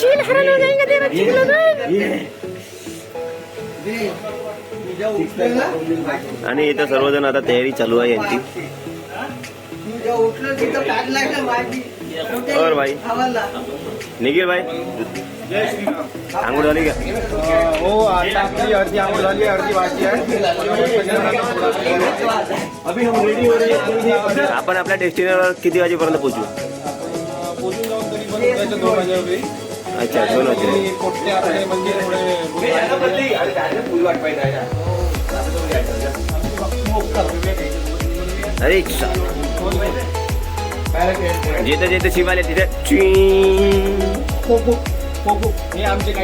चील हरण हो जाएंगे तेरा चील आणि इथं सर्वजण आता तयारी चालू आहे यांची. और भाई निखिल भाई आंघोळ झाली का? हो आता आपली अर्धी आंघोळ झाली, अर्धी बाकी आहे. अभी हम रेडी हो रहे हैं. आपण आपल्या डेस्टिनेशनवर किती वाजेपर्यंत पोहोचू? पोचून जाऊन तरी पण उद्याच्या 2 वाजेवर. अच्छा 2 वाजे. पोटते आपले म्हणजे अरे जिथे जिथे शिवाले तिथे हे आमचे काय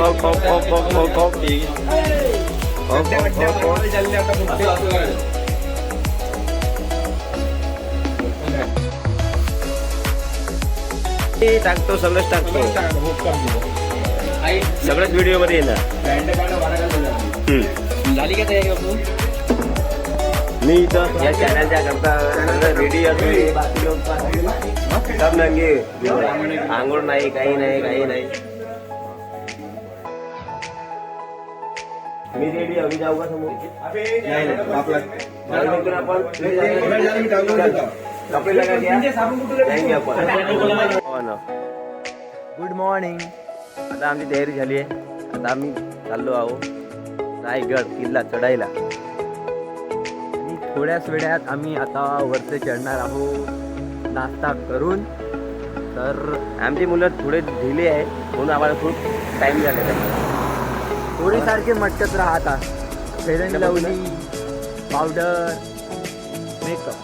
टाकतो, सगळंच टाकतो, सगळंच व्हिडिओ मध्ये येणार. झाली का तयारी आपण? मी इथं या चॅनलच्या करता रेडी सब नंगे, आंघोळ नाही, काही नाही, काही नाही. मी रेडी. अभी जाऊ का समोर? आपण कपडे लगा जाएंगे आपण. Good morning. आता आमची तयारी झाली आहे. आता आम्ही चाललो आहोत रायगड किल्ला चढायला. आणि थोड्याच वेळात आम्ही आता वरती चढणार आहोत नाश्ता करून. तर आमची मुलं थोडे ढिले आहे म्हणून आम्हाला खूप टाईम झालेला आहे. थोडी सारखे मटकत राहतात. फेरन लावली, पावडर, मेकअप.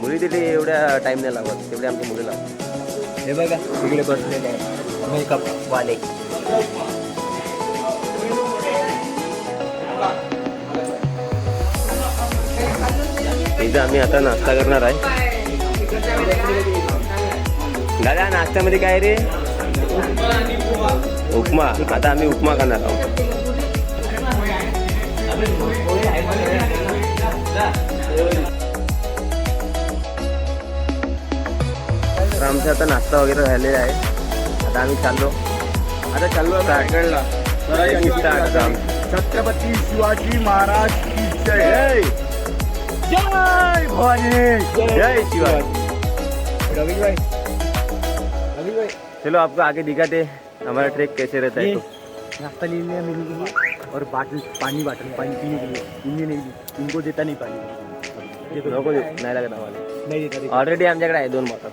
मुली तिथे एवढ्या टाइम नाही लागत तेवढे आमच्या मुली लागतात. हे बघा तिकडे बसलेले आहे मेकअप वाले. इथं आम्ही आता नाश्ता करणार आहे. दादा नाश्त्यामध्ये काय रे? उपमा. आता आम्ही उपमा खाणार आहोत. तर आमचा आता नाश्ता वगैरे झालेला आहे. आता आम्ही चाललो रायगडला. छत्रपती शिवाजी महाराज की जय. जय भवानी, जय शिवाजी. रवि भाई. चलो आपको आगे दिखाते हमारा ट्रेक कैसे रहता है. तो नाश्ता ले लिया मेरे लिए और पानी पीने के लिए. इन्हें नहीं दी, इनको देता नहीं पानी. नको देऊ, नाही लागत आम्हाला. नहीं देता. ऑलरेडी आमच्याकडे आहे 2 बॉटल.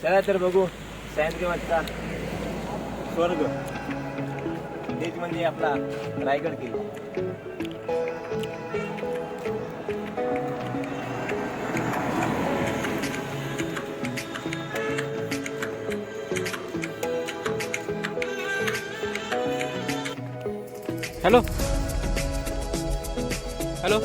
चला तर बघू सायंकाळचा स्वर्ग. तेच म्हणजे आपला रायगड किल्ला. Hello hello.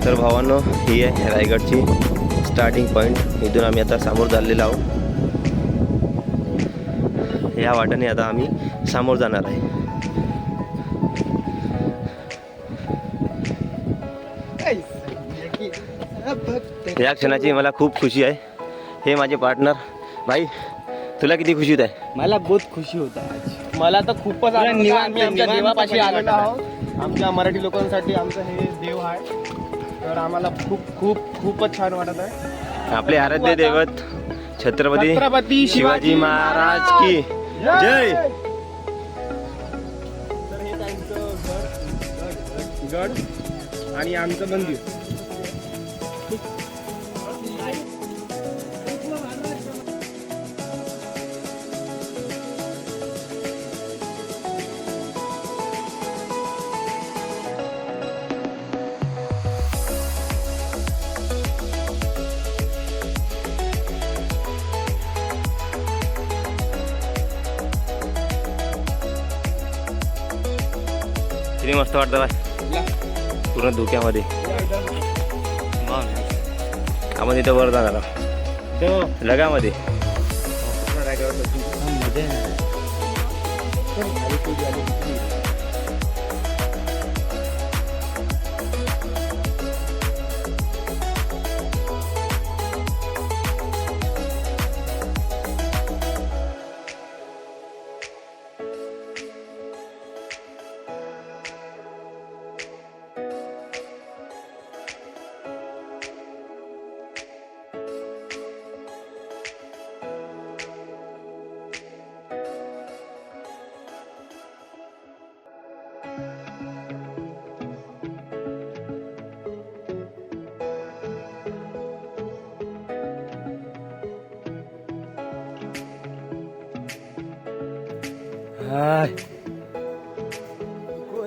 तर भावांनो ही आहे रायगडची स्टार्टिंग पॉईंट. इथून आम्ही आता समोर चाललेलो आहोत. या वाटेने आता आम्ही समोर जाणार आहे. या क्षणाची मला खूप खुशी आहे. हे माझे पार्टनर. भाई तुला किती खुशी होत आहे? मला बहुत खुशी होत आहे. मला तर खूपच आम्ही आमच्या देवापाशी आलेलो आहोत. आमच्या मराठी लोकांसाठी आमचं हे देव आहे. तर आम्हाला खूपच छान वाटत आहे. आपले आराध्य दैवत छत्रपती शिवाजी महाराज की जय. गड आणि आमचं मंदिर. किती मस्त वाटतं बाय, पूर्ण धुक्यामध्ये. आपण इथं वर जाणार आहोत. लगामध्ये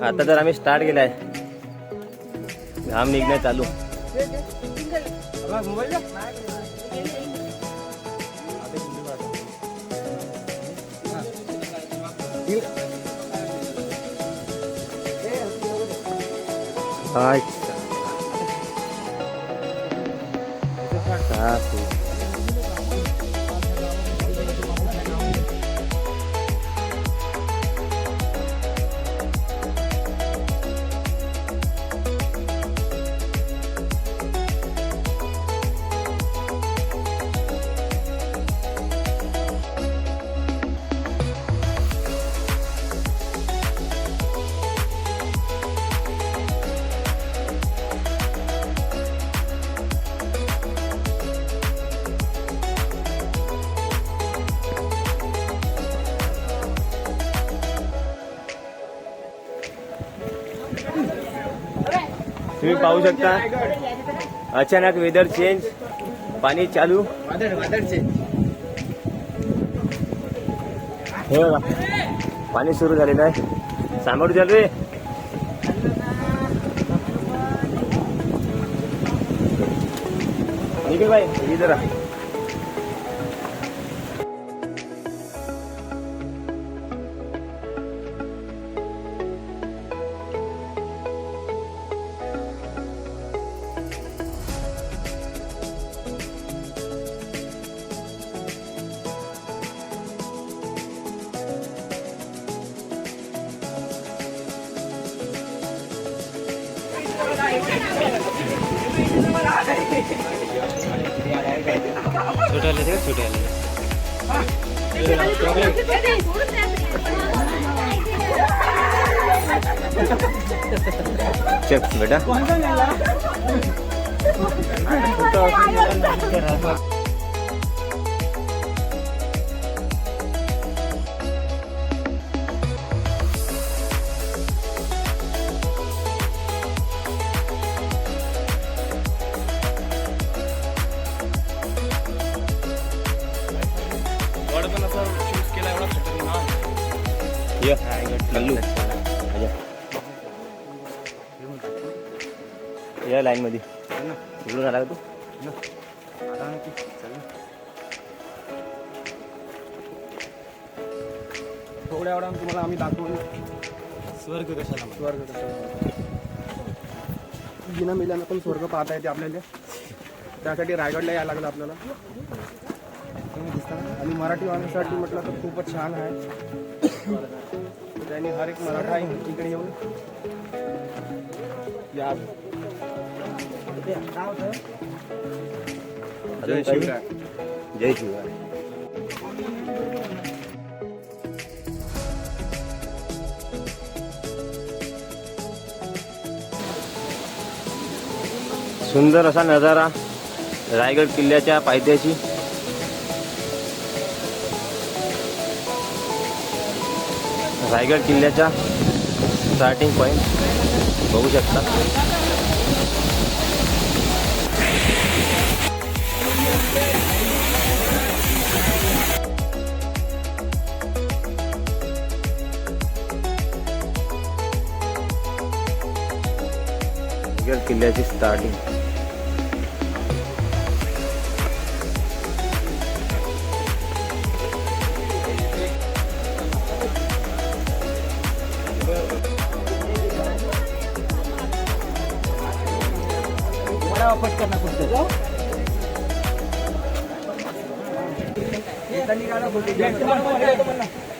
आता तर आम्ही स्टार्ट केलाय. घाम निघण्यात चालू. तुम्ही पाहू शकता अचानक वेदर चेंज, पाणी चालू. हे बघा पाणी सुरू झालेलं आहे. सांभाळू चालू रे. ठीक आहे भाई, इधर आ. छोटे आले थे, छोटे आले. चेक बेटा. या लाईन मध्ये इकडून आला का तू? थोड्या वेळा तुम्हाला आम्ही दाखवू स्वर्ग कशाला. स्वर्ग कशाला बिना मेल्यानं पण स्वर्ग पाहता येते आपल्याला. त्यासाठी रायगडला यायला लागलं आपल्याला. आणि मराठी माणसासाठी म्हटलं तर खूपच छान आहे. त्यांनी हर एक मराठा इकडे येऊन या. जय शिवराय. जय शिवराय. सुंदर असा नजारा रायगड किल्ल्याच्या पायथ्याशी. रायगड किल्ल्याचा स्टार्टिंग पॉइंट. बघू शकता. किल्ल्याची स्टार्टिंग.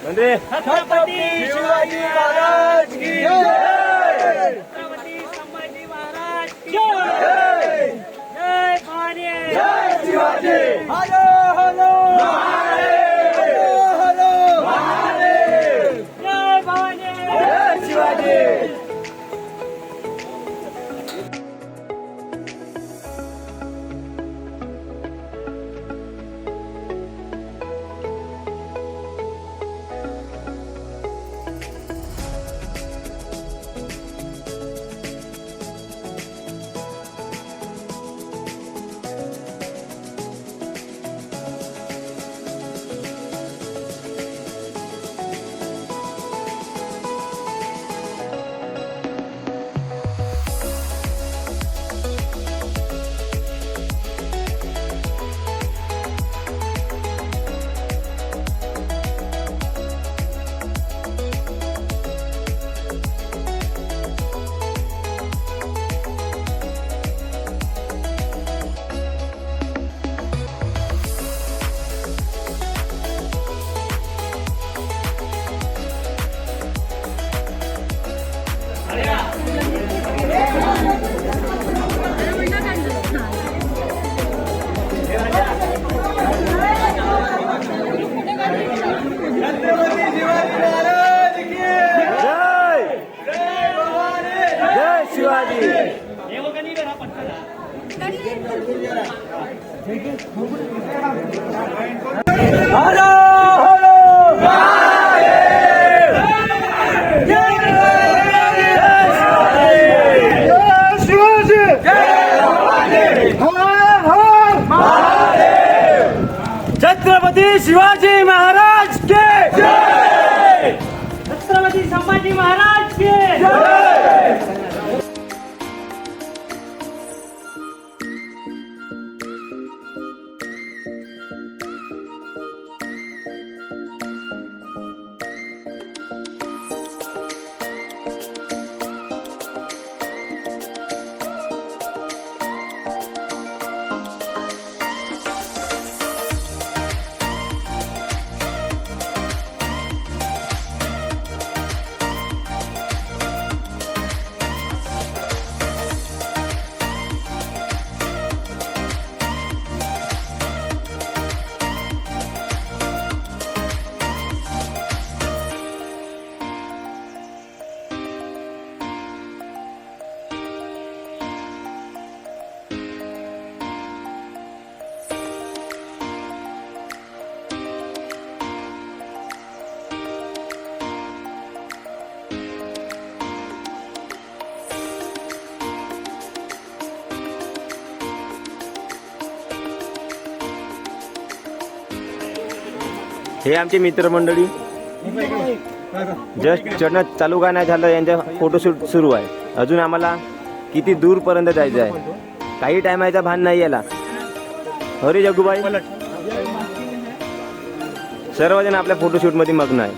म्हणजे छत्रपती शिवाजी महाराज की जय. छत्रपती संभाजी महाराज की जय. जय भवानी. जय Shivaji. Hello hello hello hello Mahadev. जय भवानी. जय शिवाजी. छत्रपती शिवाजी महाराज के जय. छत्रपती संभाजी महाराज के जय. हे आमचे मित्रमंडळी जस्ट चढणं चालू का नाही झालं, यांचा फोटोशूट सुरू आहे. अजून आम्हाला किती दूरपर्यंत जायचं आहे, काही टायमाचा भान नाही याला. अरे जग्गूबाई, सर्वजण आपल्या फोटोशूट मध्ये मग्न आहे.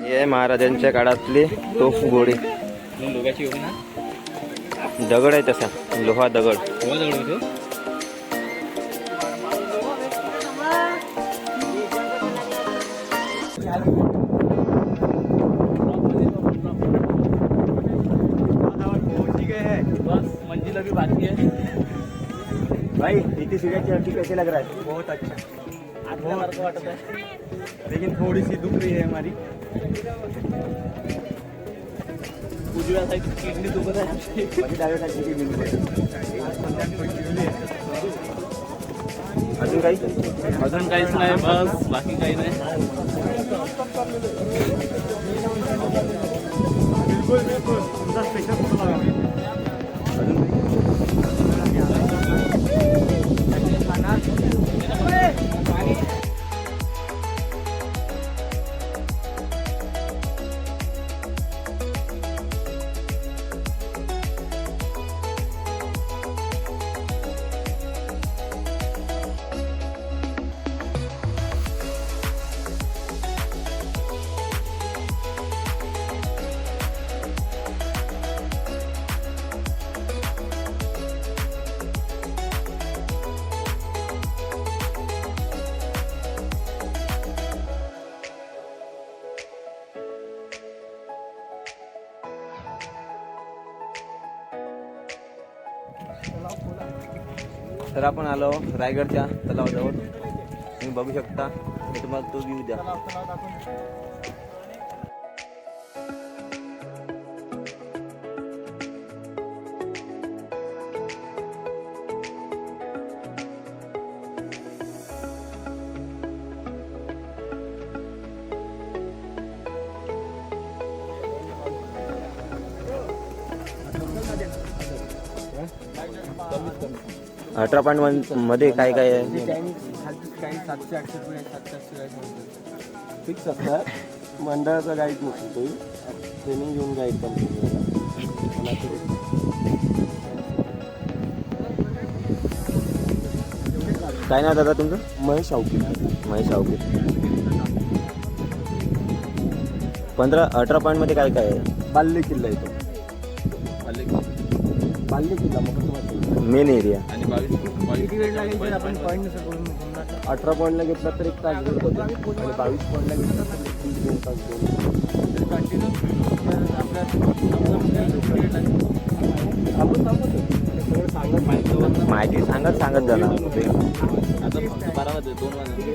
हे महाराजांच्या काळातले तोफ घोडे, दगड आहे तसा, लोहा दगड. मंजिल अभी बाकी है भाई. इतनी सीढ़ियाँ चढ़ कैसे लग रहा है? बहुत अच्छा, बहुत है, लेकिन थोड़ी सी दुख रही है हमारी. उजव्या साईड किडनी दुखत आहे. डाव्या साईडची किडनी दुखत आहे. अजून काही अजून काहीच नाही, बस बाकी काही नाही. तर आपण आलो रायगडच्या तलावाजवळ. तुम्ही बघू शकता, मी तुम्हाला तो व्ह्यू द्या. अठरा पॉईंट मध्ये काय काय आहे? काही 700-800 रुपये, 700-800 फिक्स असतात. मंडळाचा गाईड नसतो तो, ट्रेनिंग घेऊन गाईड पण काय नाव दादा तुमचं? महेश शावकी. महेश शावकी. 18 पॉईंट मध्ये काय काय आहे? बाल्ले किल्ला येतो. बाल्ले किल्ला मग मेन एरिया. आणि 22 आपण 18 पॉईंटला घेतला तर 1 तास घेऊन होतो आणि 22 पॉईंटला घेतला तर 3 तास माहिती सांगत जाणार. आता 12 वाजले, 2 वाजले.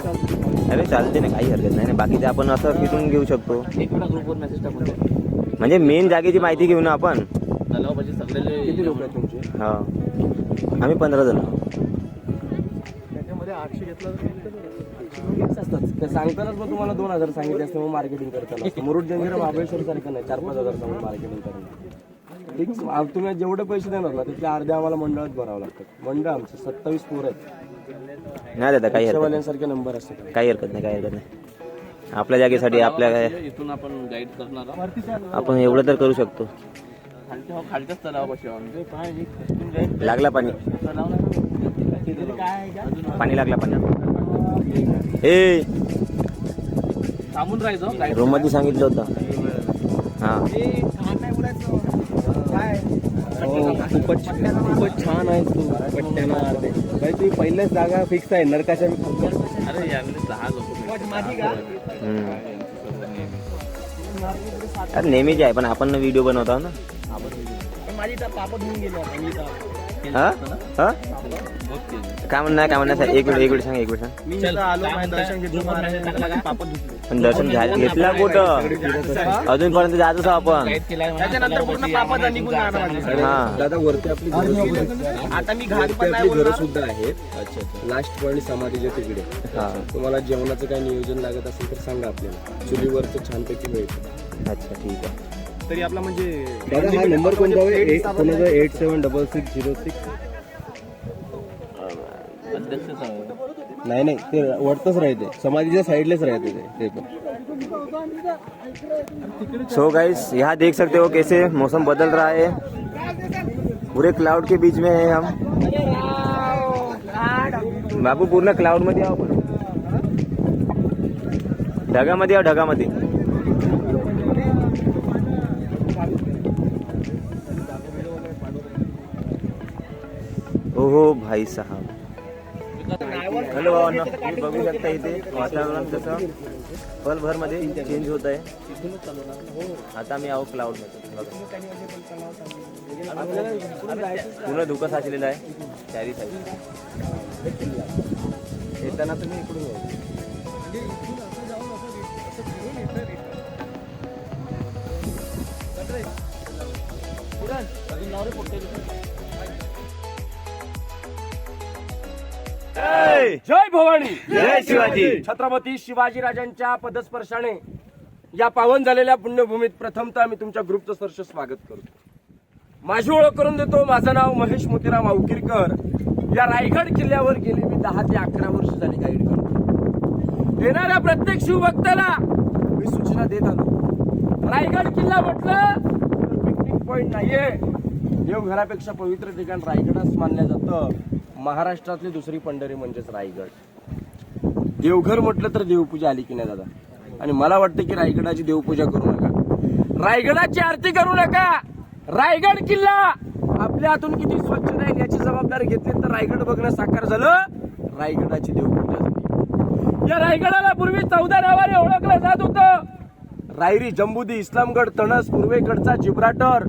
अरे चालते ना, काही हरकत नाही. बाकीचे आपण असं फिरून घेऊ शकतो. एक वेळा ग्रुपवर मेसेज टाकून म्हणजे मेन जागेची माहिती घेऊ ना आपण. तलावापाशी सगळे किती लोक आहेत तुमचे? हा, आम्ही 15 जण. त्याच्यामध्ये 800 घेतला असतात. ते सांगतानाच मग तुम्हाला 2000 सांगितले असते, मग मार्केटिंग करताना. मुरुड जंजिरा महाबळेश्वर सारखं नाही, 4-5 हजार सांगून मार्केटिंग करायला. ठीक, तुम्ही जेवढे पैसे देणार ना त्यातले अर्धे आम्हाला मंडळात भरावं लागतात. मंडळ आमचे 27 पोर आहेत. नाही दादा, काही हरकत नाही. वाल्यांसारखे नंबर असतात. काही हरकत नाही, काही हरकत नाही. आपल्या जागेसाठी आपल्या इथून आपण गाईड करणार. आपण एवढं तर करू शकतो. खालच्याच तलावापाशी लागला पाणी, पाणी लागला पाणी. ए थांबून राहायचं. रूम मध्ये सांगितलं होतं. हा, खूपच छान आहे तू पट्ट्याला. भाई तुम्ही पहिल्याच जागा फिक्स आहे नरकाच्या. अरे यार 10 लोक अरे नेहमीच आहे, पण आपण व्हिडिओ बनवतो ना. माझी तर पापड होऊन गेली. हा हा, काय म्हणणार एक वेळ सांग. मी इथं आलो, माझं दर्शन घेतलं, महाराजांचं पापड धुतले. पण दर्शन घेतला कुठं? अजूनपर्यंत जातच आपण. त्याच्यानंतर पूर्ण पापड निघून जाणार माझे. हा दादा वरती आपली आता मी घाट पण नाही बोलणार. सुद्धा आहेत. अच्छा, लास्ट पॉईंट समाधीच्या तिकडे. हा, तुम्हाला जेवणाचं काय नियोजन लागत असेल तर सांगा आपल्याला. चुलीवरचं छानपैकी मिळतं. अच्छा ठीक आहे. तरी आपला म्हणजे दादा हा नंबर कोणता आहे? 876606. नाही ते वरतच राहते, समाधीच्या साइडलेच राहते ते पण. सो गाइस, यहाँ देख सकते हो कैसे मौसम बदल रहा है. पूरे क्लाउड के बीच में है हम. बाबू पूर्ण क्लाउड मध्ये आओ. ढगामध्ये आओ, ढगामध्ये. ओहो भाई साहब. हॅलो भावांनो, तुम्ही बघू शकता इथे वातावरण कसं पलभर मध्ये चेंज होत आहे. आता मी आहो क्लाउड मध्ये. पूर्ण धुकं साचलेलं आहे चारी साईड. येताना तुम्ही इकडून जय जय जय भवानी, जय शिवाजी. छत्रपती शिवाजीराजांच्या पदस्पर्शाने या पावन झालेल्या पुण्यभूमीत प्रथमतः मी तुमच्या ग्रुपचं सहर्ष स्वागत करतो. माझी ओळख करून देतो. माझं नाव महेश मोतीराम अवकिरकर. या रायगड किल्ल्यावर गेले मी 10 ते 11 वर्ष झाली गाईड करतो. येणाऱ्या प्रत्येक शिवभक्ताला मी सूचना देत आलो. रायगड किल्ला म्हटलं तर पिकनिक पॉइंट नाहीये. देवघरापेक्षा पवित्र ठिकाण रायगडच मानलं जातं. महाराष्ट्रातली दुसरी पंढरी म्हणजेच रायगड. देवघर म्हटलं तर देवपूजा आली की नाही दादा? आणि मला वाटतं की रायगडाची देवपूजा करू नका, रायगडाची आरती करू नका. रायगड किल्ला आपल्या हातून किती स्वच्छ राहील याची जबाबदारी घेतली तर रायगड बघणं साकार झालं. रायगडाची देवपूजा झाली. या रायगडाला पूर्वी 14 नावाने ओळखलं जात होतं. रायरी, जंबुदी, इस्लामगड, तणस, पूर्वेकडचा जिब्राटर,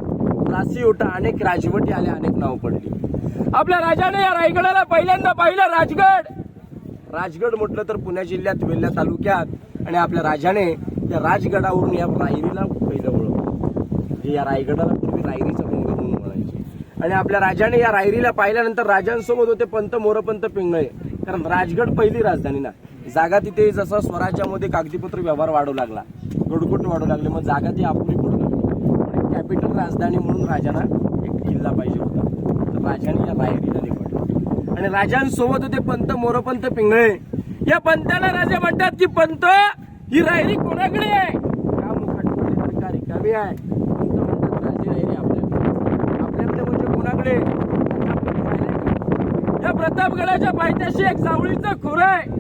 रासीओटा, अनेक राजवटी आल्या, अनेक नाव पडली. आपल्या राजाने या रायगडाला पहिल्यांदा पाहिलं राजगड. राजगड म्हटलं तर पुणे जिल्ह्यात वेल्हा तालुक्यात. आणि आपल्या राजाने त्या राजगडावरून या रायरीला पहिलं ओळखलं. या रायगडाला पूर्वी रायरीचा डोंगर म्हणून म्हणायचे. आणि आपल्या राजाने या रायरीला पाहिल्यानंतर राजांसोबत होते पंत, मोरपंत, पिंगळे. कारण राजगड पहिली राजधानी ना. जागा तिथे जसं स्वराज्यामध्ये कागदीपत्र व्यवहार वाढू लागला, गडकोट वाढू लागले, मग जागा ती अपुरी पडू लागली. कॅपिटल राजधानी म्हणून राजांना एक किल्ला पाहिजे होता. तर राजाने या रायरीला निवडलं. आणि राजांसोबत होते पंत, मोरपंत, पिंगळे. या पंताला राजा म्हणतात की पंत, ही रायरी कोणाकडे आहे? का मुखाटपणे तर का रिकामी आहे? पंत म्हणतात राजे रायरी आपल्याकडे. आपल्याकडे म्हणजे कोणाकडे? या प्रतापगडाच्या पायथ्याशी एक जावळीचं खोरं आहे.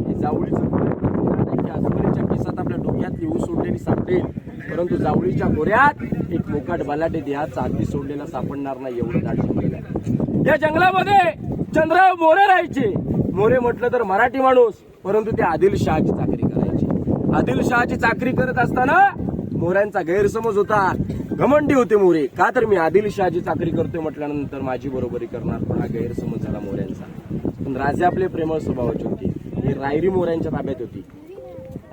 हे जावळीचं खोरं आजूबाजूच्या केसात आपल्या डोक्यातली ऊस सोडलेली सापडेल, परंतु जावळीच्या खोऱ्यात एक मोकाट बलाटे देहाचा हाती सोडलेला सापडणार नाही, एवढं दाट जंगल आहे. या जंगलामध्ये चंद्रराव मोरे राहायचे. मोरे म्हटलं तर मराठी माणूस, परंतु ते आदिलशहाची चाकरी करायचे. आदिलशहाची चाकरी करत असताना मोऱ्यांचा गैरसमज होता. घमंडी होते मोरे. का तर मी आदिलशहाची चाकरी करतोय म्हटल्यानंतर माझी बरोबरी करणार, पण हा गैरसमज झाला मोऱ्यांचा. पण राजे आपले प्रेमळ स्वभावाचे होते. ही रायरी मोऱ्यांच्या ताब्यात होती.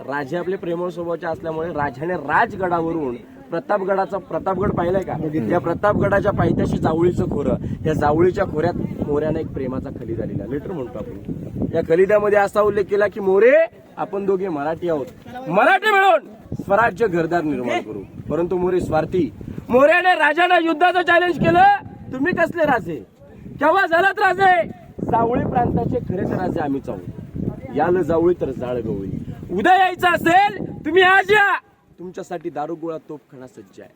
राजे आपले प्रेमळ स्वभावाचे असल्यामुळे राजाने राजगडावरून प्रतापगड पाहिलाय का? या प्रतापगडाच्या पायथ्याशी जावळीचं खोरं. या जावळीच्या खोऱ्यात मोऱ्याने एक प्रेमाचा खलिदा लिहिला, लेटर म्हणतो आपण. या खलिद्यामध्ये असा उल्लेख केला की मोरे, आपण दोघे मराठी आहोत, मराठी मिळून स्वराज्य घरदार निर्माण करू. परंतु मोरे स्वार्थी. मोऱ्याने राजाला युद्धाचं चॅलेंज केलं. तुम्ही कसले राजे? केव्हा झालात राजे? जावळी प्रांताचे खरेच राजे आम्हीच आहोत. याल जावळी तर जाळ गवळी. उद्या यायचं असेल तुम्ही आज या. तुमच्यासाठी दारुगोळा, तोफखाना सज्ज आहे.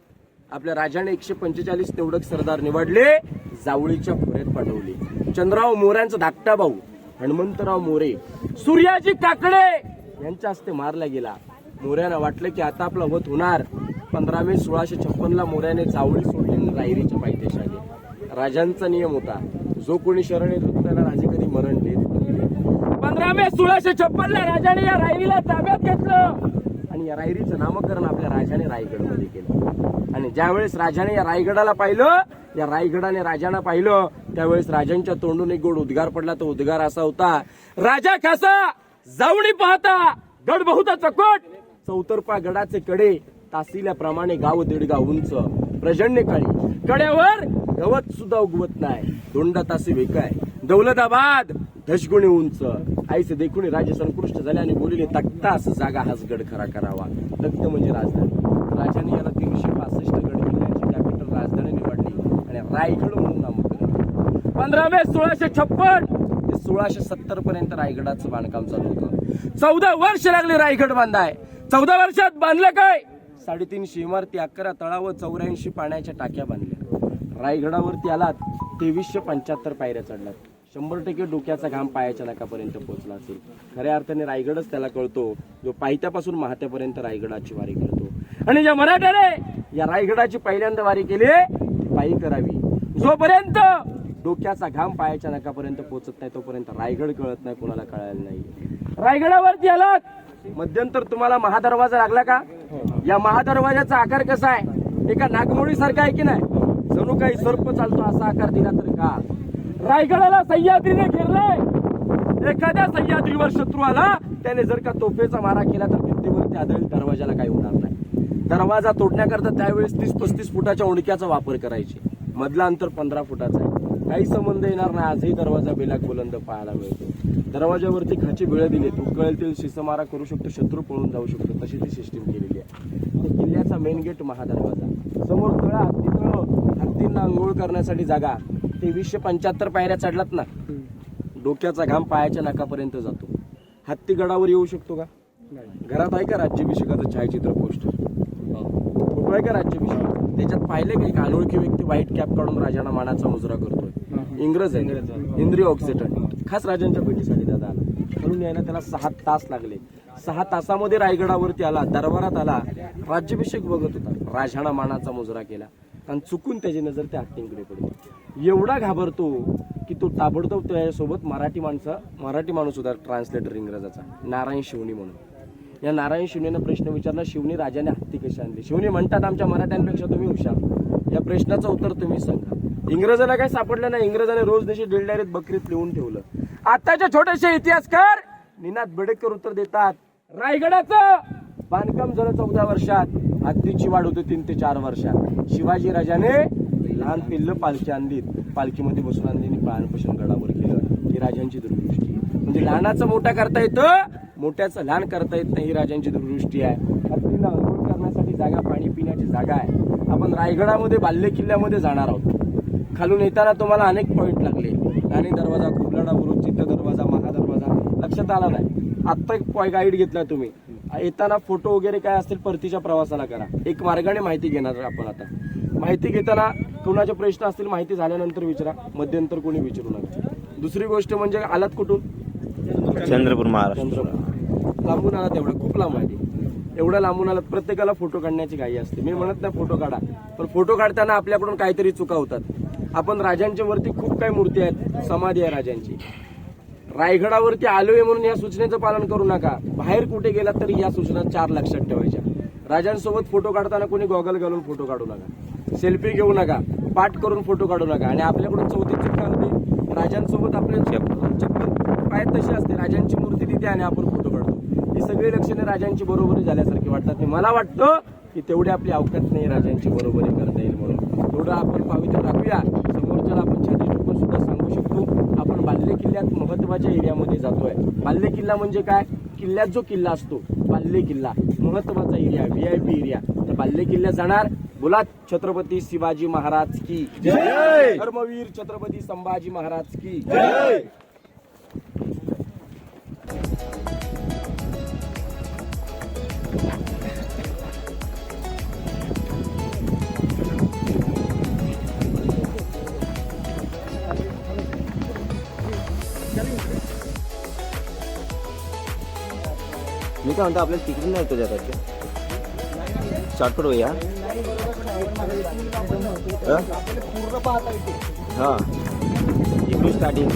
आपल्या राजाने 145 निवडक सरदार निवडले, जावळीच्या खोऱ्यात पाठवले. चंद्रराव मोऱ्यांचा धाकटा भाऊ हनुमंतराव मोरे, सूर्याजी काकडे यांच्या हस्ते मारला गेला. मोऱ्यांना वाटलं की आता आपला वध होणार. 15 मे 1656 मोऱ्याने जावळी सोडली आणि रायरीच्या पायथ्याशी आले. राजांचा नियम होता, जो कोणी शरण येत होता त्याला राजे कधी मरण देत नव्हते. 15 मे 1656 राजाने या रायरीला ताब्यात घेतलं. आणि या रायरीचं नामकरण आपल्या राजाने रायगडमध्ये केलं. आणि ज्यावेळेस राजाने या रायगडाला पाहिलं, या रायगडाने राजाने पाहिलं, त्यावेळेस राजांच्या तोंडून एक गोड उद्गार पडला. तो उद्गार असा होता, राजा खासा जावणी पाहता गड बहुता चकोट, चौतर्फा गडाचे कडे तासिल्याप्रमाणे गाव 1.5 गाव उंच, प्रजन्य काळी कड्यावर गवत सुद्धा उगवत नाही, दोंडा तासी वेकाय दौलताबाद दशगुणी उंच. आईसे देखून राजे संकृष्ट झाले आणि बोलले, तक्तास जागा हाच गड खरा करावा. तख्त म्हणजे राजधानी. राजाने याला 365 गड किल्ल्याची कॅपिटल राजधानी निवडली आणि रायगड म्हणून नामकरण. 15 मे 1656 ते 1670 पर्यंत रायगडाचं बांधकाम चालू होतं. 14 वर्ष लागले रायगड बांधाय. 14 वर्षात बांधलं काय? 350 इमारती, 11 तळाव, 84 पाण्याच्या टाक्या बांधल्या. रायगडावरती आलात 2375 पायऱ्या चढलात. 100% डोक्याचा घाम पायाच्या नाकापर्यंत पोहोचला असेल. खऱ्या अर्थाने रायगडच त्याला कळतो जो पायथ्यापासून महात्यापर्यंत रायगडाची वारी करतो. आणि ज्या मराठ्याने या रायगडाची पहिल्यांदा वारी केली ती पायी करावी. जोपर्यंत डोक्याचा घाम पायाच्या नाकापर्यंत पोहोचत नाही तोपर्यंत रायगड कळत नाही, कोणाला कळायला नाही. रायगडावरती आलात, मध्यंतर तुम्हाला महादरवाजा लागला का? या महादरवाजाचा आकार कसा आहे? एका नागमोडी सारखा आहे की नाही? जणू काही सर्प चालतो असा आकार दिला तर का? रायगडाला सह्याद्रीने घेरलंय. एखाद्या सह्याद्रीवर शत्रू आला, त्याने जर का तोफेचा मारा केला तर भिंतीवरती आदळेल, दरवाजाला काही होणार नाही. दरवाजा तोडण्याकरता त्यावेळेस 30-35 फुटाच्या ओंडक्याचा वापर करायचे. मधला अंतर 15 फुटाचा आहे. काही संबंध येणार नाही. आजही दरवाजा बेलाक बुलंद पाहायला मिळतो. दरवाजावरती खाची बिळं दिले, उकळतील शिसमारा करू शकतो, शत्रू पळून जाऊ शकतो, तशी ती सिस्टीम केलेली आहे. किल्ल्याचा मेन गेट महादरवाजा, समोर तळ हत्तींना आंघोळ करण्यासाठी जागा. 2375 पायऱ्या चढलात ना, डोक्याचा घाम पायाच्या नाकापर्यंत जातो. हत्ती गडावर येऊ शकतो का? घरात आहे का राज्याभिषेकाचं छायाचित्र पोस्टर? फोटो आहे का राज्याभिषेक? त्याच्यात पाहिले का एक अनोळखी व्यक्ती व्हाईट कॅप काढून राजांना मानाचा मुजरा करतोय? इंग्रज आहे, इंद्रिय ऑक्सिडंट, खास राजांच्या भेटीसाठी दादा आला. म्हणून यायला त्याला 6 तास लागले. 6 तासामध्ये रायगडावरती आला, दरबारात आला, राज्याभिषेक बघत होता, राजांना मानाचा मुजरा केला आणि चुकून त्याची नजर त्या हत्तींकडे पडली. एवढा घाबरतो की तो ताबडतोब त्याच्यासोबत मराठी माणूस होता, ट्रान्सलेटर इंग्रजाचा, नारायण शिवणी म्हणून. या नारायण शिवणीनं प्रश्न विचारला, शिवणी राजाने हत्ती कशी आणली? शिवणी म्हणतात, आमच्या मराठ्यांपेक्षा तुम्ही हुशार, या प्रश्नाचं उत्तर तुम्ही सांगा. इंग्रजाला काय सापडलं नाही. इंग्रजाने रोज दिवशी दिलडारीत बकरीत लिहून ठेवलं. आताचे छोटेसे इतिहासकार निनाद बेडेकर उत्तर देतात, रायगडाचं बांधकाम झालं 14 वर्षात, हत्तीची वाढ होती 3 ते 4 वर्षात. शिवाजी राजाने लहान पिल्लं पालखी आणलीत, पालखीमध्ये बसून आणली, पायापासून गडावर केलं. ही राजांची दूरदृष्टी. म्हणजे लहानाचं मोठा करता येतं, मोठ्याचं लहान करता येत नाही, ही राजांची दूरदृष्टी आहे. हत्तीला आंघोळ करण्यासाठी जागा, पाणी पिण्याची जागा आहे. आपण रायगडामध्ये बाल्य किल्ल्यामध्ये जाणार आहोत. खालून येताना तुम्हाला अनेक पॉईंट लागले. राणी दरवाजा, कुबलडा बुरुज, चित्त दरवाजा, महादरवाजा, लक्षात आला नाही. आत्ता एक गाईड घेतला तुम्ही. येताना फोटो वगैरे काय असतील परतीच्या प्रवासाला करा. एक मार्गाने माहिती घेणार आपण. आता माहिती घेताना कोणाचे प्रश्न असतील माहिती झाल्यानंतर विचारा, मध्यंतर कोणी विचारू नका. दुसरी गोष्ट म्हणजे आलात कुठून? चंद्रपूर, महाराष्ट्र. लांबून आलात, एवढं खूप लांब आहे. एवढं लांबून आलात, प्रत्येकाला फोटो काढण्याची घाई असते. मी म्हणत नाही फोटो काढा, पण फोटो काढताना आपल्याकडून काहीतरी चुका होतात. आपण राजांच्या वरती खूप काही मूर्ती आहेत, समाधी आहे राजांची. रायगडावरती आलोय म्हणून या सूचनेचं पालन करू नका. बाहेर कुठे गेलात तरी या सूचना 4 लक्षात ठेवायच्या. राजांसोबत फोटो काढताना कोणी गॉगल घालून फोटो काढू नका, सेल्फी घेऊ नका, पाठ करून फोटो काढू नका. आणि आपल्याकडून 4थी चूक होते, राजांसोबत आपले चप्पल पायात तशी असते, राजांची मूर्ती तिथे आणि आपण फोटो काढतो. ही सगळी लक्षणे राजांची बरोबरी झाल्यासारखी वाटतात. मला वाटतं की तेवढी आपली अवकात नाही राजांची बरोबरी करता येईल म्हणून. तेवढं आपण पावित्र्य राखूया. समोरच्याला आपण छाती ठोकून सुद्धा सांगू शकतो, आपण बाल्य किल्ल्यात महत्वाच्या एरियामध्ये जातोय. बाल्य किल्ला म्हणजे काय? किल्ल्यात जो किल्ला असतो बाल्य किल्ला, महत्वाचा एरिया, VIP एरिया. तर बाल्य किल्ल्यात जाणार. बोला छत्रपती शिवाजी महाराज की जय, धर्मवीर छत्रपती संभाजी महाराज की जय. मी काय म्हणतो, आपल्याला तिकडून नाही तुझ्या शॉर्टकट होऊया. हा, इकडून स्टार्टिंग.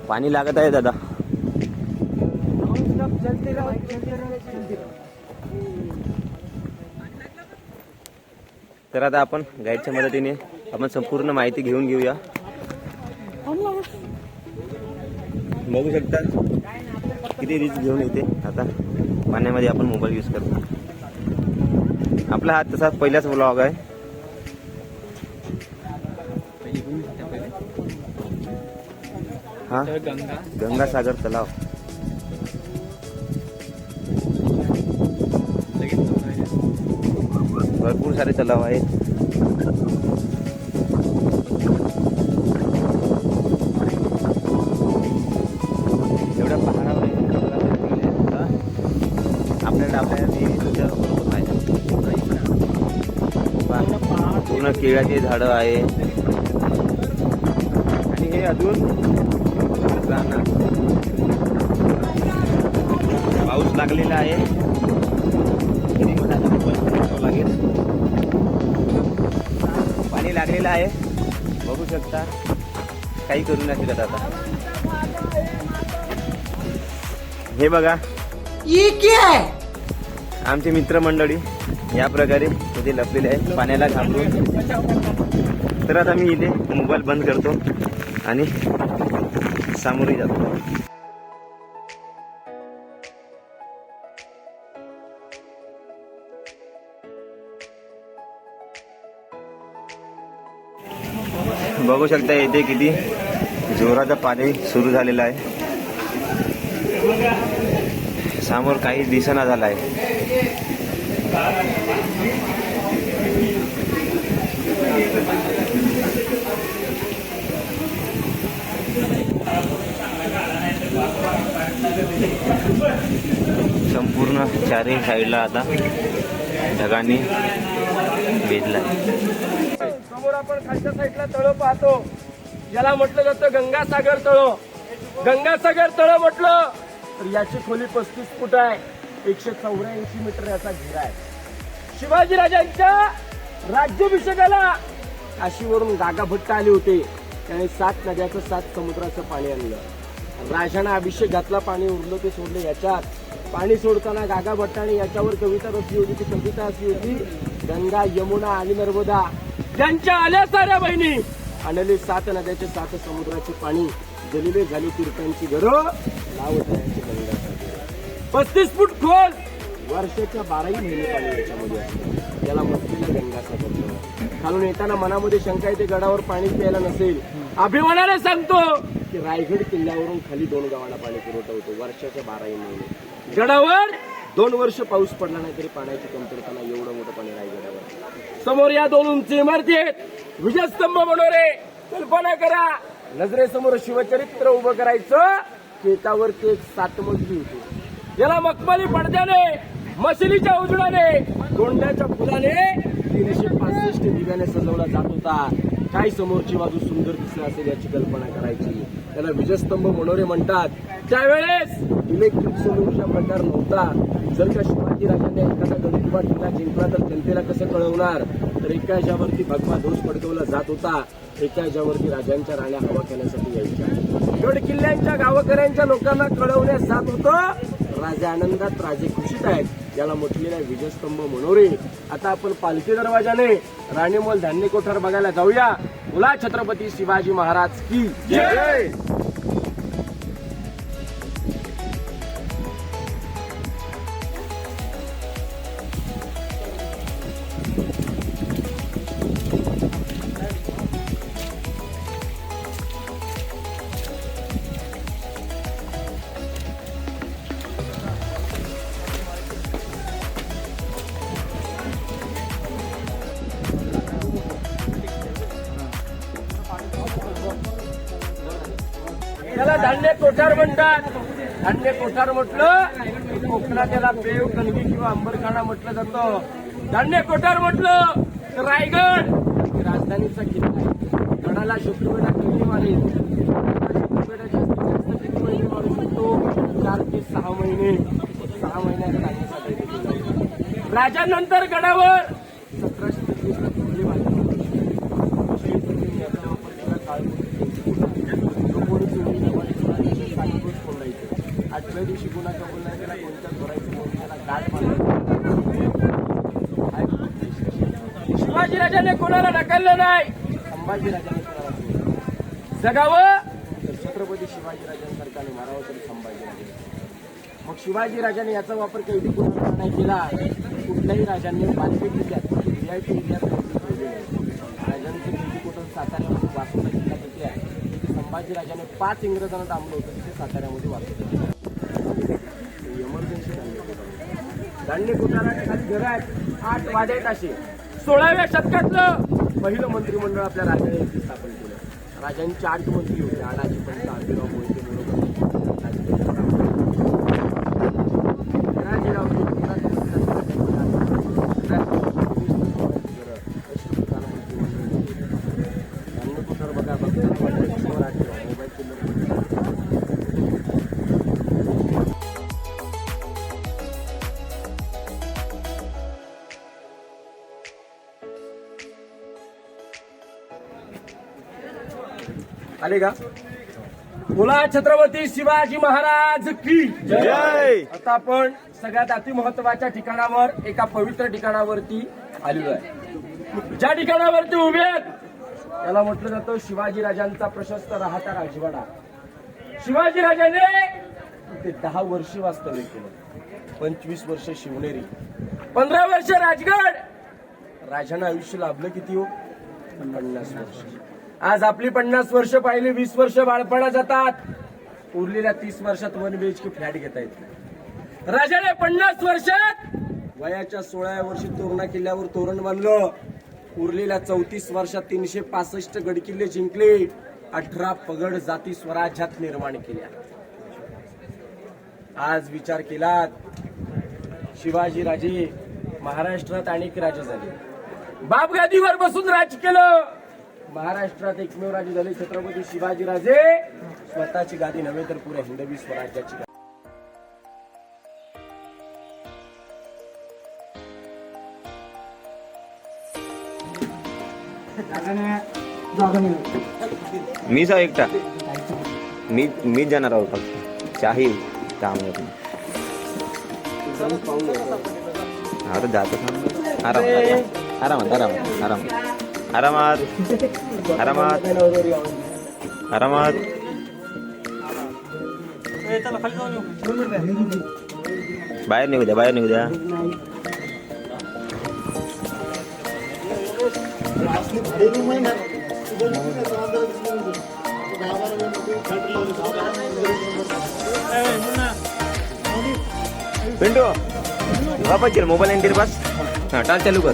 पाणी लागत आहे दादा. तर आता आपण गाईडच्या मदतीने आपण संपूर्ण माहिती घेऊया. बघू शकता किती रिस्क घेऊन येते. आता पाण्यामध्ये आपण मोबाईल यूज करतो. आपला हा तसा पहिलाच व्लॉग आहे. हा गंगासागर तलाव. भरपूर सारे तलाव आहेत. एवढ्या पहाडावर आपल्याला बरोबर आहे. पूर्ण केळाची झाडं आहे आणि हे अजून पाऊस लागलेला आहे. लागेल, पाणी लागलेलं आहे. बघू शकता, काही करू नाही शकत. आता हे बघा, आमचे मित्रमंडळी या प्रकारे इथे लपलेले आहे पाण्याला घाबरून. तर आता मी इथे मोबाईल बंद करतो आणि सामोरी जातो. बघू शकता इथे किती जोराचं पाणी सुरू झालेलं आहे. समोर काही दिसेना झालं आहे. संपूर्ण चारही साईडला आता ढगांनी भेदला आहे. समोर आपण खालच्या साईडला तळ पाहतो, याला म्हटलं जातं गंगासागर तळ. गंगासागर तळ म्हटलं तर याची खोली 35 फूट आहे. 184 मीटर याचा घेरा आहे. शिवाजीराजांच्या राज्याभिषेकाला काशीवरून गागा भट्ट आले होते. त्याने 7 नद्याचं 7 समुद्राचं पाणी आणलं. राजाने अभिषेक घातला, पाणी उरलं ते सोडलं याच्यात. पाणी सोडताना गागा भट्टाने याच्यावर कविता रचली होती. ती कविता अशी होती, गंगा यमुना आणि नर्मदा ज्यांच्या आल्या साऱ्या बहिणी आणले 7 नद्याचे 7 समुद्राचे पाणी. जलिले झाली तीर्थांची घरं, लावत आहे गंगासागर. 35 फूट खोल, वर्षाच्या 12ही महिने पाणी याच्यामध्ये असतं. याला म्हटलेलं गंगासागर. खालून येताना मनामध्ये शंका येते, गडावर पाणी प्यायला नसेल. अभिमानाने सांगतो की रायगड किल्ल्यावरून खाली 2 गावांना पाणी पुरवठा होतो वर्षाच्या 12ही महिने. गडावर 2 वर्ष पाऊस पडला नाही तरी पाण्याची कमतरता नाही. एवढं मोठं पाणी रायगडावर. समोर या 2 उंच इमारती आहेत, विजयस्तंभ मनोरे. कल्पना करा, नजरेसमोर शिवचरित्र उभं करायचं, शेतावरती एक 7 मजली होती. याला मखमली पडद्याने, मशिलीच्या उजडाने, गोंड्याच्या फुलाने 365 दिव्याने सजवला जात होता. काय समोरची बाजू सुंदर दिसली असेल याची कल्पना करायची. त्याला विजयस्तंभ मनोरे म्हणतात. त्यावेळेस इलेक्ट्रिक सोल्यूशनचा प्रकार नव्हता. जर का शिवाजी राजांनी एखादा गडकिल्ला किल्ला जिंकला तर जनतेला कसं कळवणार. तर एका ह्याच्यावरती भगवा ध्वज फडकवला जात होता, एका ह्याच्यावरती राजांच्या राण्या हवा करण्यासाठी यायच्या. गड किल्ल्यांच्या गावकऱ्यांच्या लोकांना कळवण्यास जात होतं. राजे आनंदात, राजे खुशीत आहेत. याला म्हटलेला विजयस्तंभ मनोरे. आता आपण पालखी दरवाजाने राणीमोल धान्य कोठार बघायला जाऊया. बोला छत्रपती शिवाजी महाराज की जय. त्याला धान्य कोठार म्हणतात. धान्य कोठार म्हटलं कोकणात त्याला पेव, कणगी किंवा अंबरखाना म्हटलं जातं. धान्य कोठार म्हटलं तर रायगड राजधानीचा किल्ला आहे. गडाला शत्रुगडा किल्ले मारेल. शत्रुगडा जास्तीत जास्त किती महिने मारू शकतो? 4 ते 6 महिने. 6 महिन्याचा धान्यासाठी किल्ला. राजानंतर गडावर 1723 ला किल्ले बांधले. आठव्या दिवशी कुणाच्या बोलण्या त्याला कोणत्या धरायचं म्हणून त्याला गाठ मारली. शिवाजीराजाने कोणाला ढकललं नाही. संभाजीराजाने कोणाला जगावं तर छत्रपती शिवाजीराजांसारख्याने मारावं तरी संभाजीराजाने. मग शिवाजीराजाने याचा वापर कैदी कुणाला नाही केला. कुठल्याही राजांनी बालपे किल्ल्यात VIP किल्ल्यात ठेवले नाही. राजांचं कैदी कुठं साताऱ्यामध्ये वासोटा किल्ला किती आहे. संभाजीराजाने 5 इंग्रजांना डांबलं होतं तिथे साताऱ्यामध्ये वासोटा. इमर्जन्सी धान्य कोठाराच्या खाली घरं आहेत. 8 वाडे आहेत असे. 16व्या शतकातलं पहिलं मंत्रिमंडळ आपल्या राजाने स्थापन केलं. राजांचे 8 मंत्री होते. आडाजी पंत, आंबेराव मोहिते, धान्य कोठार बघा आले का? बोला छत्रपती शिवाजी महाराज की जय. आता आपण सगळ्यात अतिमहत्वाच्या ठिकाणावर, एका पवित्र ठिकाणावरती आलेलो आहे. ज्या ठिकाणावरती उभे आहेत त्याला म्हटलं जातं शिवाजी राजांचा प्रशस्त राहता राजवाडा. शिवाजीराजाने ते 10 वर्ष वास्तव्य केलं, 25 वर्ष शिवनेरी, 15 वर्ष राजगड. राजानं आयुष्य लाभलं किती हो? 50 वर्ष. आज आपली 50 वर्ष पाहिली, 20 वर्ष बाळपणा जातात, उरलेल्या 30 वर्षात 1 BHK फ्लॅट घेता येत. राजाने 50 वर्षात वयाच्या 16व्या वर्षी तोरणा किल्ल्यावर तोरण बांधलं. उरलेल्या 34 वर्षात 365 गडकिल्ले जिंकले, 18 पगड जाती स्वराज्यात निर्माण केल्या. आज विचार केलात, शिवाजीराजे महाराष्ट्रात अनेक राजे झाले, बापगादीवर बसून राज केलं. महाराष्ट्रात एकमेव राजे झाले छत्रपती शिवाजीराजे. स्वतःची गादी नव्हे तर पुऱ्या हिंदवी स्वराज्याची. मी जाऊ एकटा, मी जाणार आहोत फक्त. शाही काम आहे. हा तर जातो. आरामात आरामात आरामात आरामात आरामात आरामात. बाहेर निघू द्या, बाहेर निघू द्या. पिंटू वापस मोबाईल आहे तेरे पास? हाँ टाल चालू कर.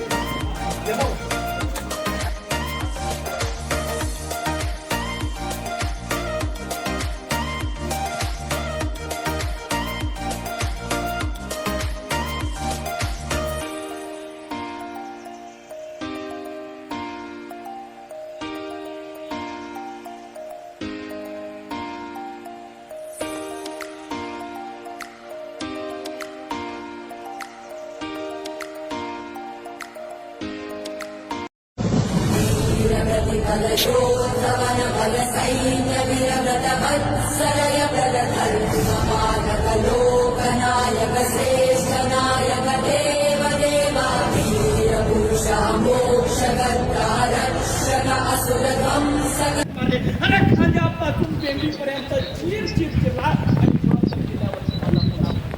खांद्यापासून पेंडीपर्यंत चीर चिरला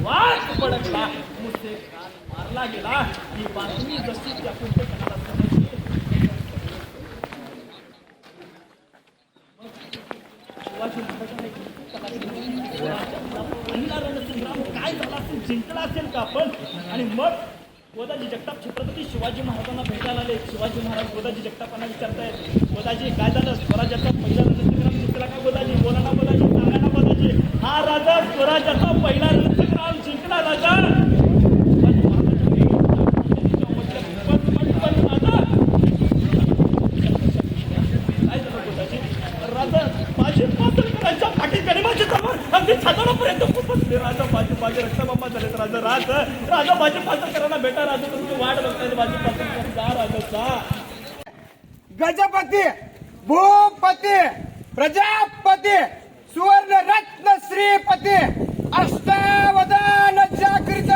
वाट पडकला, मुसे मारला गेला. ही बातमी जशी त्या कुंभकर्णाला समजली. शिवाजी महाराजांनी पहिला रणसंग्राम काय झाला असेल, जिंकला असेल का आपण? आणि मग गोदाजी जगताप छत्रपती शिवाजी महाराजांना भेटायला आले. शिवाजी महाराज गोदाजी जगतापांना विचारतायत, गोदाजी काय झालं? स्वराज्याचा पहिला रणसंग्राम जिंकला का गोदाजी? बोला ना गोदाजी, सांगा ना गोदाजी. हा राजा स्वराज्याचा पहिला रणसंग्राम जिंकला राजा. माझे पासलकरांच्या पाठीकडे माझे जवळ अगदी छाताडापर्यंत पोहोचले. राजा माझे रक्तबाबा झाले. राजा माझे पासलकरांना भेटा. राजा तुमची वाट बघताय. माझे पासलकर जा राजा जा. गजपती, भूपती, प्रजापती, सुवर्ण रत्न श्रीपती, अष्टावधान जागृत,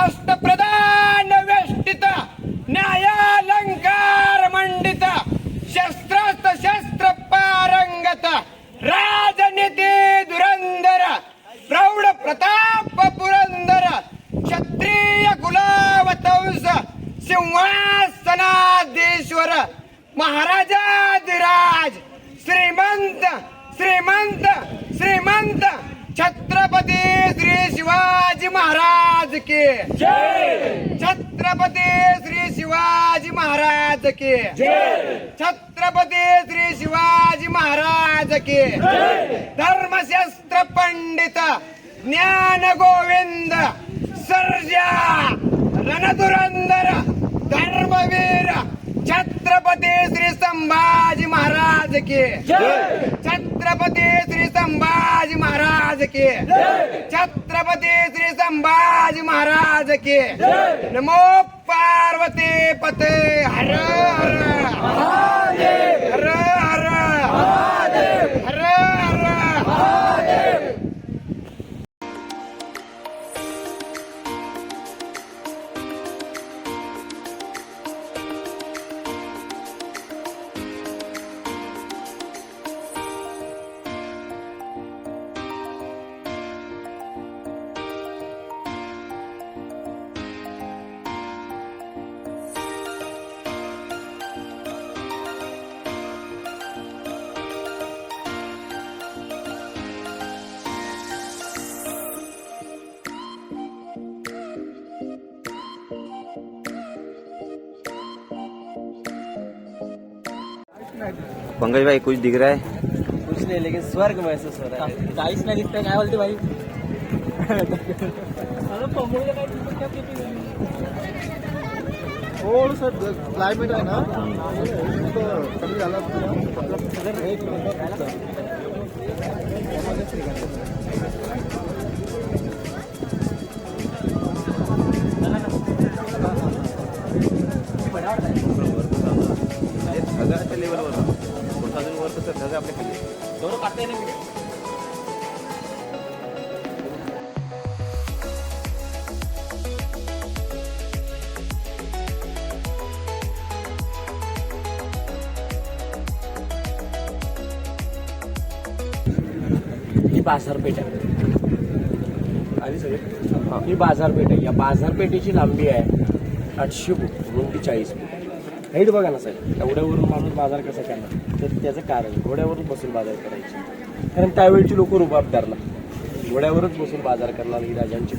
अष्टप्रधान वेष्टित, न्यायालंकार मंडित, शस्त्रास्त्र शस्त्र पारंगत, राजनीती धुरंधर, प्रौढ प्रताप पुरंदर, क्षत्रिय कुलावतंस, सिंहासनाधीश्वर, महाराजाधिराज, श्रीमंत श्रीमंत श्रीमंत छत्रपती श्री शिवाजी महाराज के जय. छत्रपती श्री शिवाजी महाराज के जय. छत्रपती श्री शिवाजी महाराज के जय. धर्मशास्त्र पंडित ज्ञान गोविंद सर्जा रणधुरंदर धर्मवीर छत्रपती श्री संभाजी महाराज के जय. छत्रपती श्री संभाजी महाराज के जय. छत्रपती श्री संभाजी महाराज के जय. नमो पार्वती पते. हर हर महादेव. हर हर महादेव. हर हर महादेव. पंकज भाई कुछ दिख रहा है? कुछ नहीं, लेकिन स्वर्ग महसूस हो रहा है. काहीच नाही दिसतंय. काय बोलते भाई? थोडंसं क्लायमेट आहे ना कमी झालं. ढगाच्या लेवलवर अजून वर कसं ढग आपल्या खाली तेवढं काढता येईल ना. ही बाजारपेठ आहे आणि सगळे ही बाजारपेठ आहे. या बाजारपेठेची लांबी आहे 800 फूट, रुंदी 40 फूट. हाईट बघा ना साहेब, एवढ्यावरून माणूस बाजार कसा करणार? तर त्याचं कारण घोड्यावरून बसून बाजार करायची. कारण त्यावेळची लोक रुबाबदारला घोड्यावरच बसून बाजार करणार. ही राजांची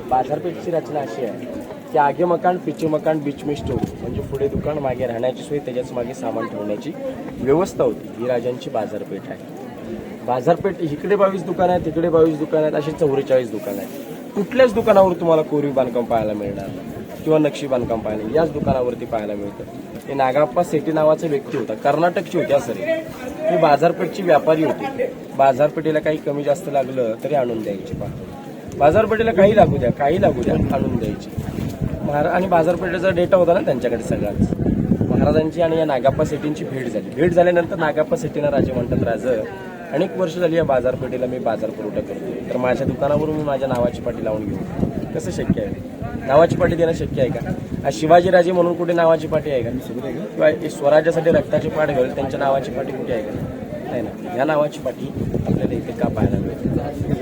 बाजारपेठची रचना अशी आहे की आगे मकान, पिचे मकान, बीच में स्टोर, म्हणजे पुढे दुकान, मागे राहण्याची सोय, त्याच्याच मागे सामान ठेवण्याची व्यवस्था होती. ही राजांची बाजारपेठ आहे. बाजारपेठ इकडे 22 दुकान आहेत, तिकडे 22 दुकान आहेत, असे 44 दुकान आहेत. कुठल्याच दुकानावर तुम्हाला कोरीव बांधकाम पाहायला मिळणार नाही किंवा नक्षी बांधकाम पाहायला, याच दुकानावरती पाहायला मिळतं. हे नागाप्पा सेठी नावाचा व्यक्ती होता, कर्नाटकची होती सर. ही बाजारपेठची व्यापारी होती. बाजारपेठेला काही कमी जास्त लागलं तरी आणून द्यायची. बाजारपेठेला काही लागू द्या, काही लागू द्या, आणून द्यायची. आणि बाजारपेठेचा डेटा होता ना त्यांच्याकडे सगळाच. महाराजांची आणि या नागाप्पा सेठींची भेट झाली. भेट झाल्यानंतर नागाप्पा सेठींना राजे म्हणतात, राज अनेक वर्ष झाली या बाजारपेठेला मी बाजार पुरवठा करतोय, तर माझ्या दुकानावरून मी माझ्या नावाची पाटी लावून घेऊ. कसं शक्य आहे? नावाची पाटी देणं शक्य आहे का? शिवाजीराजे म्हणून कुठे नावाची पाटी आहे का? किंवा स्वराज्यासाठी रक्ताची पाठ घालून त्यांच्या नावाची पाटी कुठे आहे का? नाही ना. या नावाची पाटी आपल्याला इथे का पाहायला मिळते?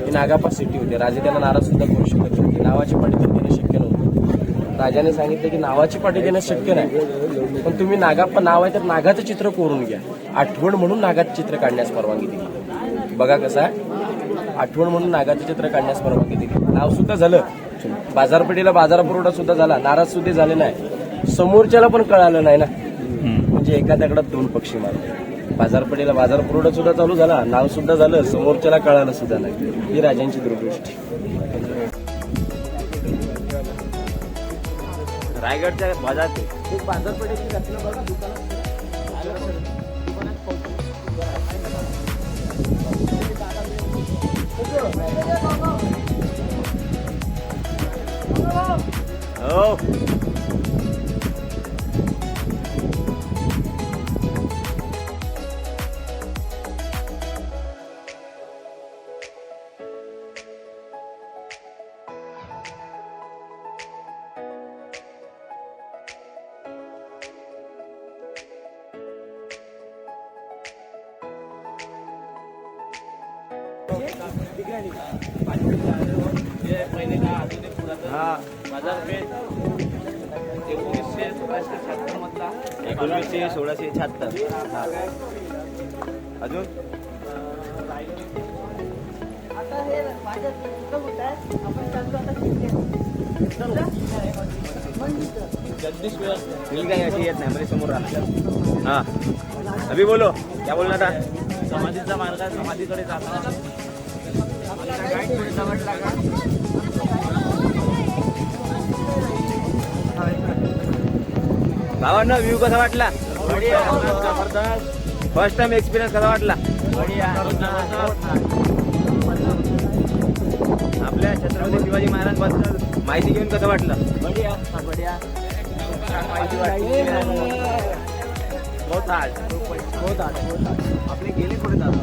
ही नागाप्पा सिटी होते. राजे त्यांना नाराज सुद्धा करू शकत नव्हते. नावाची पाटी तर देणं शक्य नव्हतं. राजाने सांगितलं की नावाची पाटी देणं शक्य नाही, पण तुम्ही नागाप्पा नाव आहे तर नागाचं चित्र कोरून घ्या. आठवण म्हणून नागाचं चित्र काढण्यास परवानगी दिली. बघा कसं आहे, आठवण म्हणून नागाचं चित्र काढण्यास परवानगी दिली. नाव सुद्धा झालं, बाजारपेठेला बाजार पुरवठा सुद्धा झाला, नाराज सुद्धा झाले नाही, समोरच्याला पण कळालं नाही ना. म्हणजे एका दगडात दोन पक्षी मारले. बाजारपेठेला बाजार पुरवठा सुद्धा चालू झाला, नाव सुद्धा झालं, समोरच्याला कळालं सुद्धा नाही. ही राजांची दूरदृष्टी. रायगडच्या बाजार बाजारपेठेची रचना बघा. दुकानात हो पहिले का अजून एक पुरातन बाजारपेठ 1976 मधला 1676. अजून जगदीश व्यवस्था मी काही अशी येत नाही, म्हणजे समोर राहणार. हा अभि बोलो, क्या बोलना था? समाधीचा मार्ग आहे, समाधीकडे जाताना भावांना व्ह्यू कसा वाटला? जबरदस्त. फर्स्ट टाइम एक्सपिरियन्स कसा वाटला? आपल्या छत्रपती शिवाजी महाराज बद्दल माहिती घेऊन कसं वाटलं? बढिया बढिया. छान माहिती वाटली. बहुत आठ आपले गेले कुठे जातो?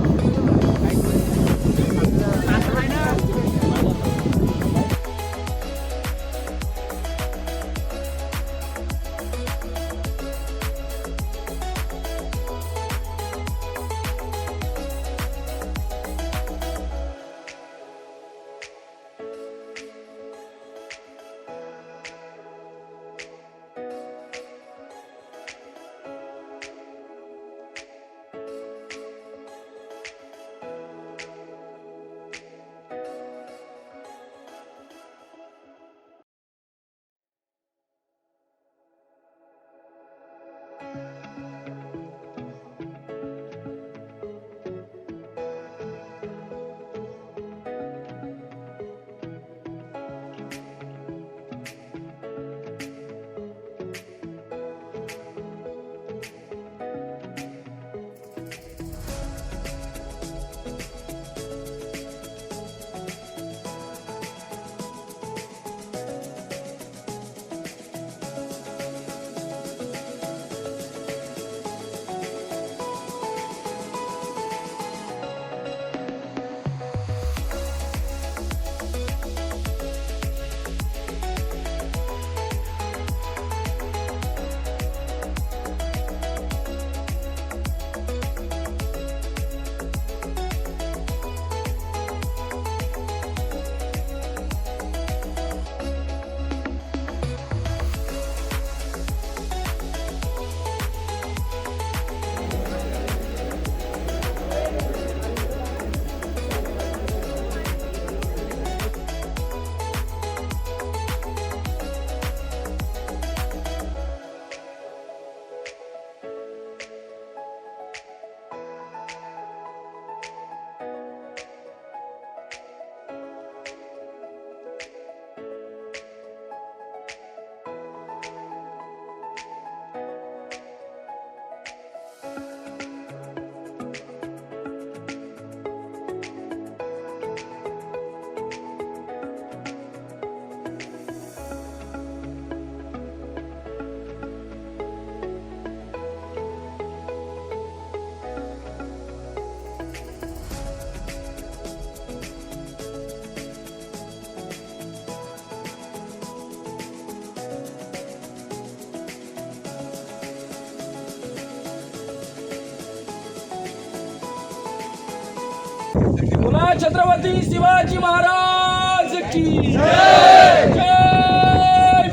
बोला छत्रपती शिवाजी महाराज की जय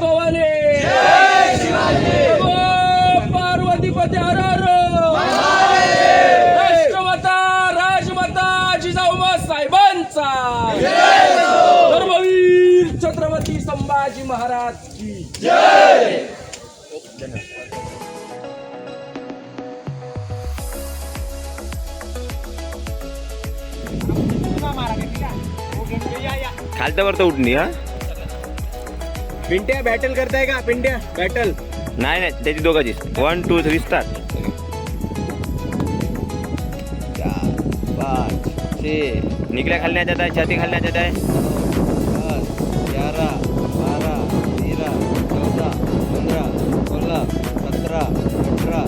भवानी जय शिवाजी पार्वतीपती हर हर राष्ट्रमाता राजमाता जिजाऊबा साहेबांचा धर्मवीर छत्रपती संभाजी महाराज की जय. खालतं वरतं उठणी हा पिंट्या बॅटल करताय का पिंट्या बॅटल नाही नाही त्याची दोघांची 1 2 3 स्टार्ट 5 6 निकल्या खालण्यात येत आहे छाती खालण्यात येत आहे 11 12 13 14 15 16 17 18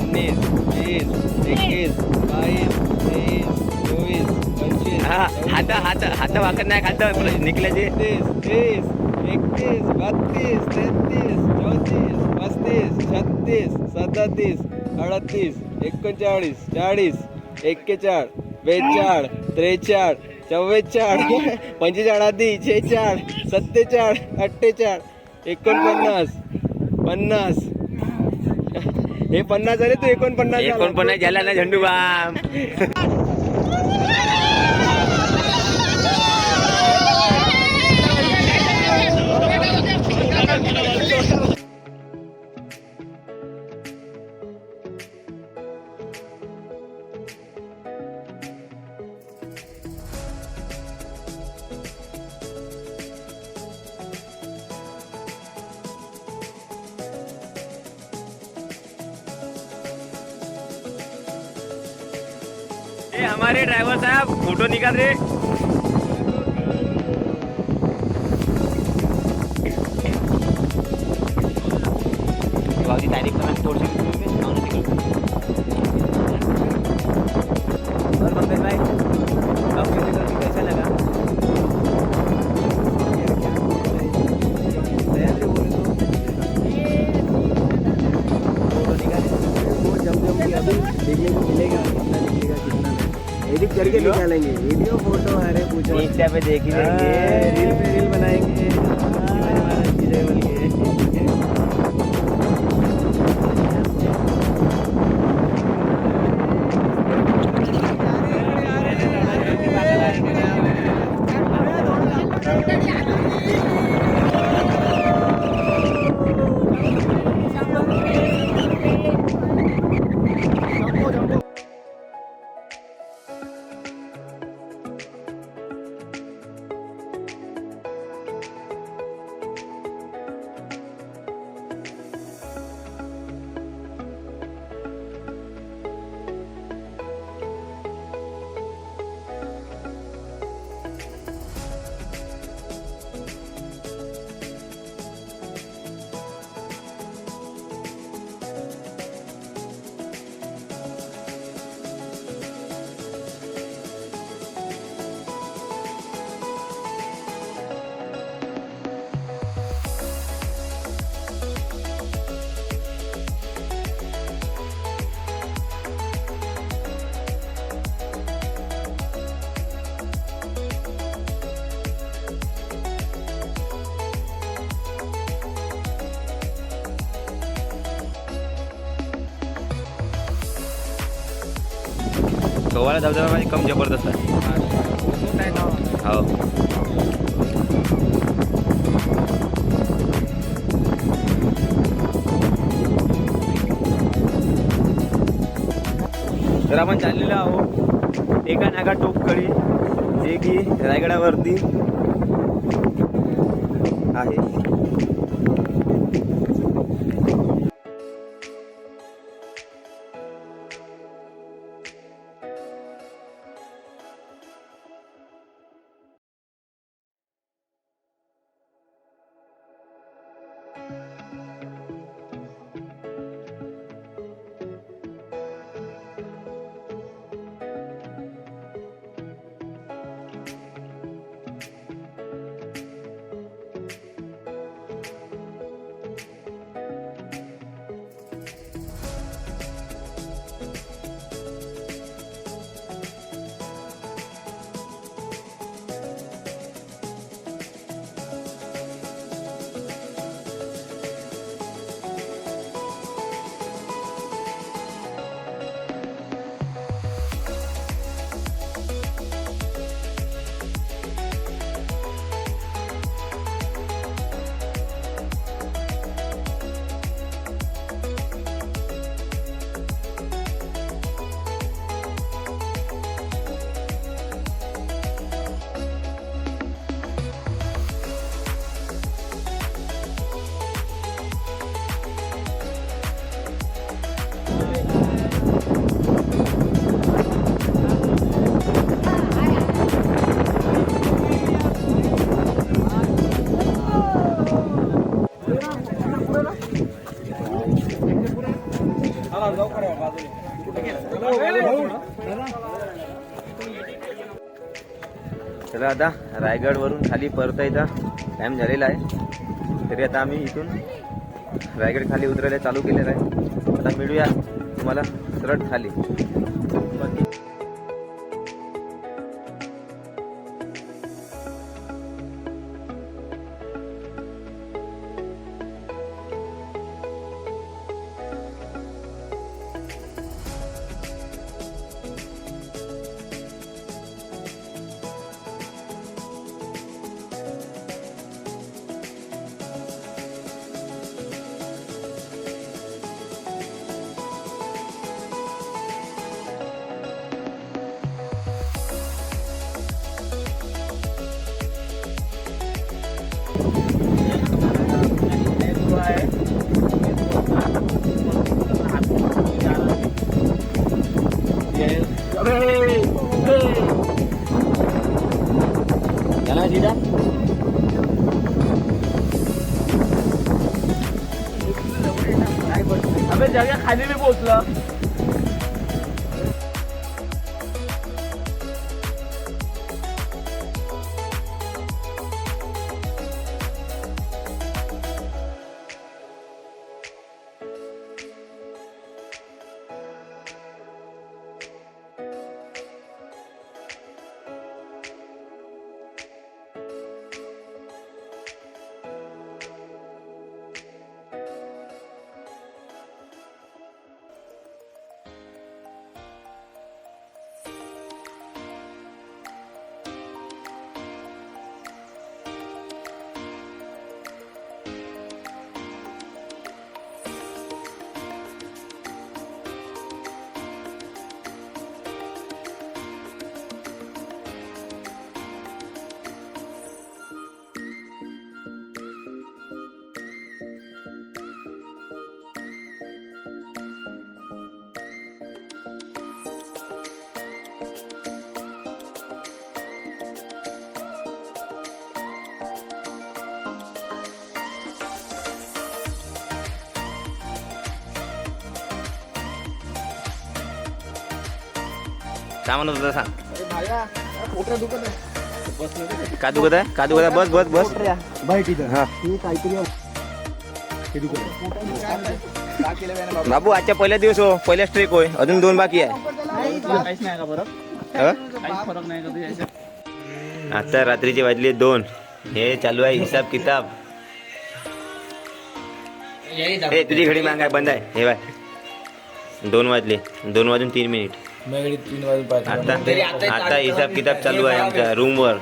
19 20 21 22 23 24 25 हा हात हात हात वाकत नाही खालतं निकल्याचे 30 31 32 33 34 35 36 37 38 39 40 41 42 43 44 45 आधी 46 47 48 49 50 हे 50 झाले तू 49 49 झाला ना झेंडू बाम. ये हमारे ड्राइवर साहब फोटो निकाल रहे. तारीख थोड़ी और मंगल भाई अब कैसा लगा देखने को मिलेगा कितना निकलेगा कितना नहीं एडिट करके निकालेंगे वीडियो फोटो अरे पूछो इंस्टा पे देख लेंगे रील पे रील बनाएंगे शिवाजी महाराज की जय बोल के गोवाला धबधब्यामध्ये कम जबरदस्त आहे हो तर आपण चाललेलो आहोत एका नागा टोपकळी जे की रायगडावरती आहे. चला आता रायगडवरून खाली परतायचा टाइम झालेला आहे. तरी आता आम्ही इथून रायगड खाली उतरायला चालू केलेलं आहे. आता मिळूया तुम्हाला सरळ खाली. अबे जागा खाली मी पोहोचलो. काय म्हणत होता सांग. का दुखत आहे? का दुखत आहे? बस बस बस. हा बाबू आजच्या पहिला दिवस हो, पहिला स्ट्रेक होय, अजून 2 बाकी आहे. काहीच नाही का फरक? काहीच फरक नाही का तुझ्या? आता रात्रीचे वाजले 2. हे चालू आहे हिसाब किताब. हे तुझी घडी माग आहे, बंद आहे. हे बाय 2 वाजले, 2 वाजून 3 मिनिट. आता हिसाब किताब चालू आहे आमच्या रूमवर.